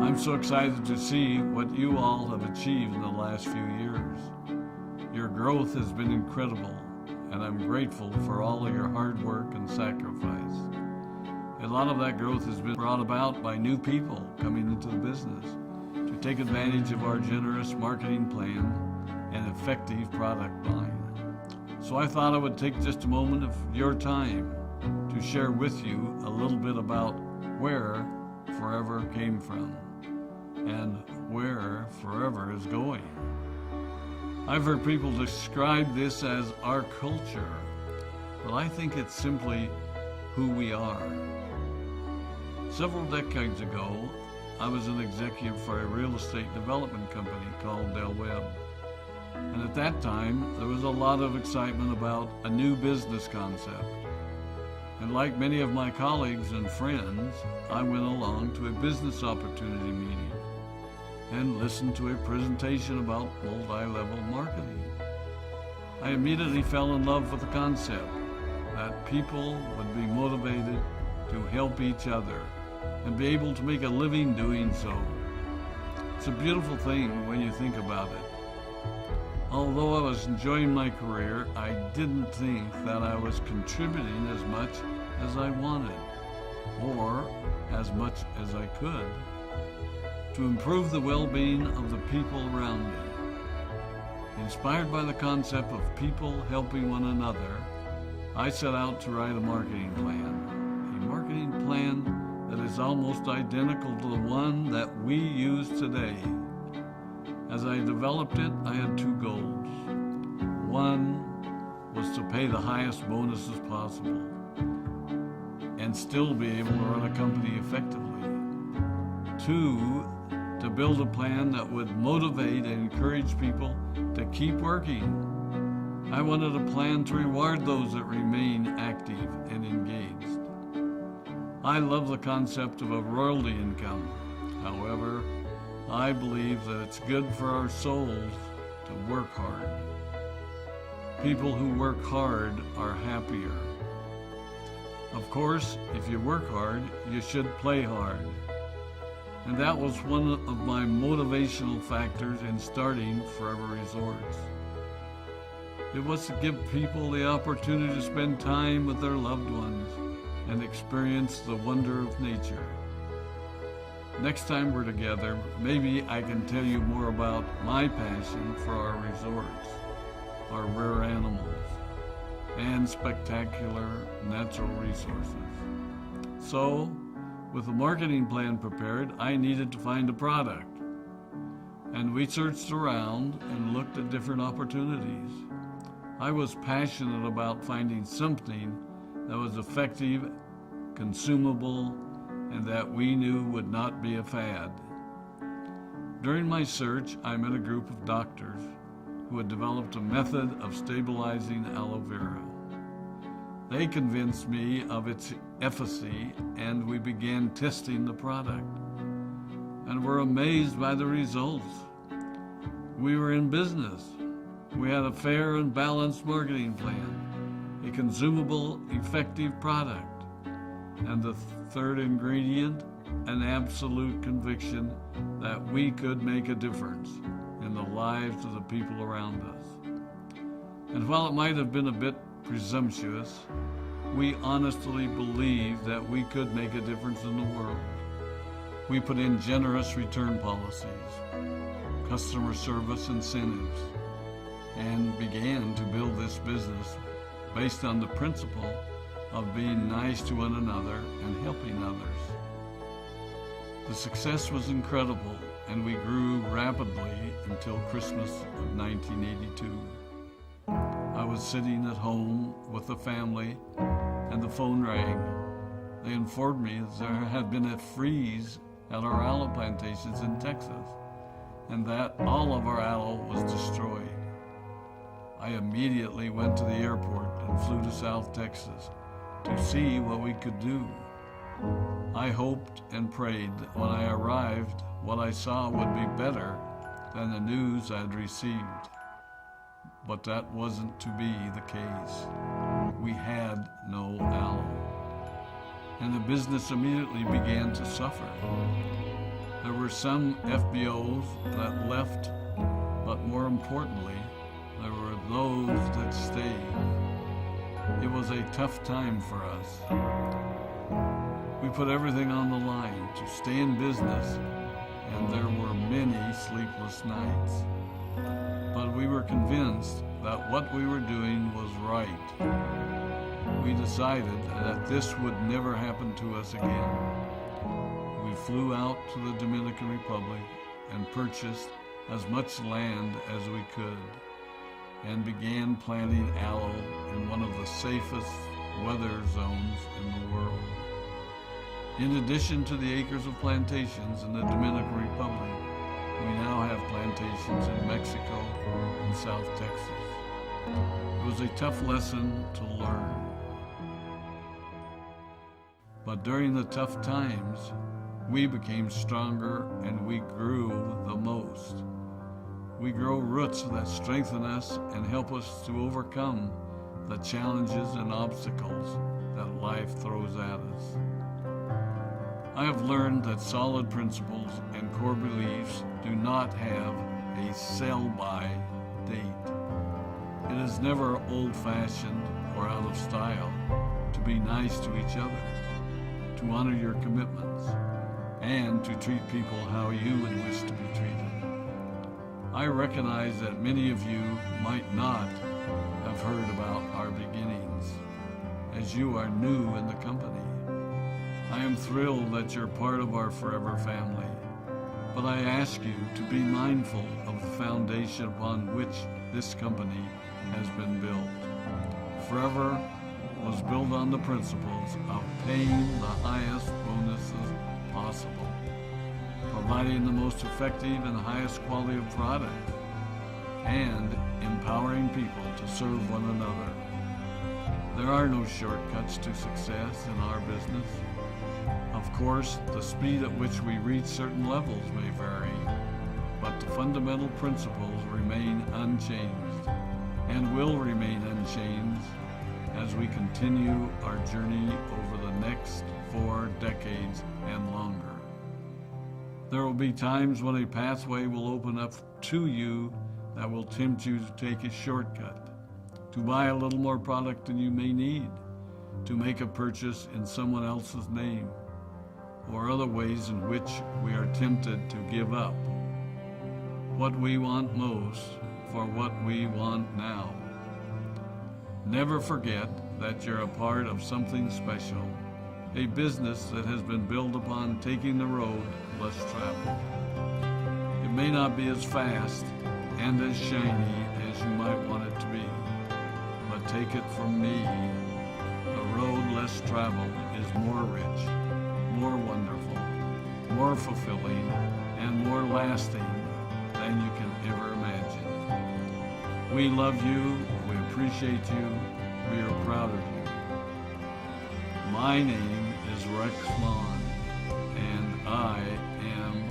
I'm so excited to see what you all have achieved in the last few years. Your growth has been incredible, and I'm grateful for all of your hard work and sacrifice. A lot of that growth has been brought about by new people coming into the business to take advantage of our generous marketing plan and effective product line. So I thought I would take just a moment of your time to share with you a little bit about where Forever came from and where Forever is going. I've heard people describe this as our culture, but I think it's simply who we are. Several decades ago, I was an executive for a real estate development company called Del Webb. And at that time, there was a lot of excitement about a new business concept. And like many of my colleagues and friends, I went along to a business opportunity meeting and listened to a presentation about multi-level marketing. I immediately fell in love with the concept that people would be motivated to help each other and be able to make a living doing so. It's a beautiful thing when you think about it. Although I was enjoying my career, I didn't think that I was contributing as much as I wanted, or as much as I could, to improve the well-being of the people around me. Inspired by the concept of people helping one another, I set out to write a marketing plan that is almost identical to the one that we use today. As I developed it, I had two goals. One was to pay the highest bonuses possible and still be able to run a company effectively. Two, to build a plan that would motivate and encourage people to keep working. I wanted a plan to reward those that remain active and engaged. I love the concept of a royalty income. However, I believe that it's good for our souls to work hard. People who work hard are happier. Of course, if you work hard, you should play hard. And that was one of my motivational factors in starting Forever Resorts. It was to give people the opportunity to spend time with their loved ones and experience the wonder of nature. Next time we're together, maybe I can tell you more about my passion for our resorts, our rare animals, and spectacular natural resources. So, with a marketing plan prepared, I needed to find a product. And we searched around and looked at different opportunities. I was passionate about finding something that was effective, consumable, and that we knew would not be a fad. During my search, I met a group of doctors who had developed a method of stabilizing aloe vera. They convinced me of its efficacy, and we began testing the product, and were amazed by the results. We were in business. We had a fair and balanced marketing plan, a consumable, effective product, and the third ingredient, an absolute conviction that we could make a difference in the lives of the people around us. And while it might have been a bit presumptuous, we honestly believed that we could make a difference in the world. We put in generous return policies, customer service incentives, and began to build this business based on the principle of being nice to one another and helping others. The success was incredible, and we grew rapidly until Christmas of 1982. I was sitting at home with the family, and the phone rang. They informed me that there had been a freeze at our aloe plantations in Texas, and that all of our aloe was destroyed. I immediately went to the airport and flew to South Texas to see what we could do. I hoped and prayed that when I arrived, what I saw would be better than the news I'd received. But that wasn't to be the case. We had no aloe, and the business immediately began to suffer. There were some FBOs that left, but more importantly, there were those that stayed. It was a tough time for us. We put everything on the line to stay in business, and there were many sleepless nights. But we were convinced that what we were doing was right. We decided that this would never happen to us again. We flew out to the Dominican Republic and purchased as much land as we could and began planting aloe in one of the safest weather zones in the world. In addition to the acres of plantations in the Dominican Republic, we now have plantations in Mexico and South Texas. It was a tough lesson to learn. But during the tough times, we became stronger and we grew the most. We grow roots that strengthen us and help us to overcome the challenges and obstacles that life throws at us. I have learned that solid principles and core beliefs do not have a sell-by date. It is never old-fashioned or out of style to be nice to each other, to honor your commitments, and to treat people how you would wish to be treated. I recognize that many of you might not have heard about our beginnings, as you are new in the company. I am thrilled that you're part of our forever family, but I ask you to be mindful of the foundation upon which this company has been built. Forever was built on the principles of paying the highest bonuses possible, providing the most effective and highest quality of product, and empowering people to serve one another. There are no shortcuts to success in our business. Of course, the speed at which we reach certain levels may vary, but the fundamental principles remain unchanged and will remain unchanged as we continue our journey over the next 4 decades and longer. There will be times when a pathway will open up to you that will tempt you to take a shortcut, to buy a little more product than you may need, to make a purchase in someone else's name, or other ways in which we are tempted to give up what we want most for what we want now. Never forget that you're a part of something special, a business that has been built upon taking the road less traveled. It may not be as fast and as shiny as you might want it to be, but take it from me, the road less traveled is more rich, more wonderful, more fulfilling, and more lasting than you can ever imagine. We love you, we appreciate you, we are proud of you. My name is Rex Maughan, and I am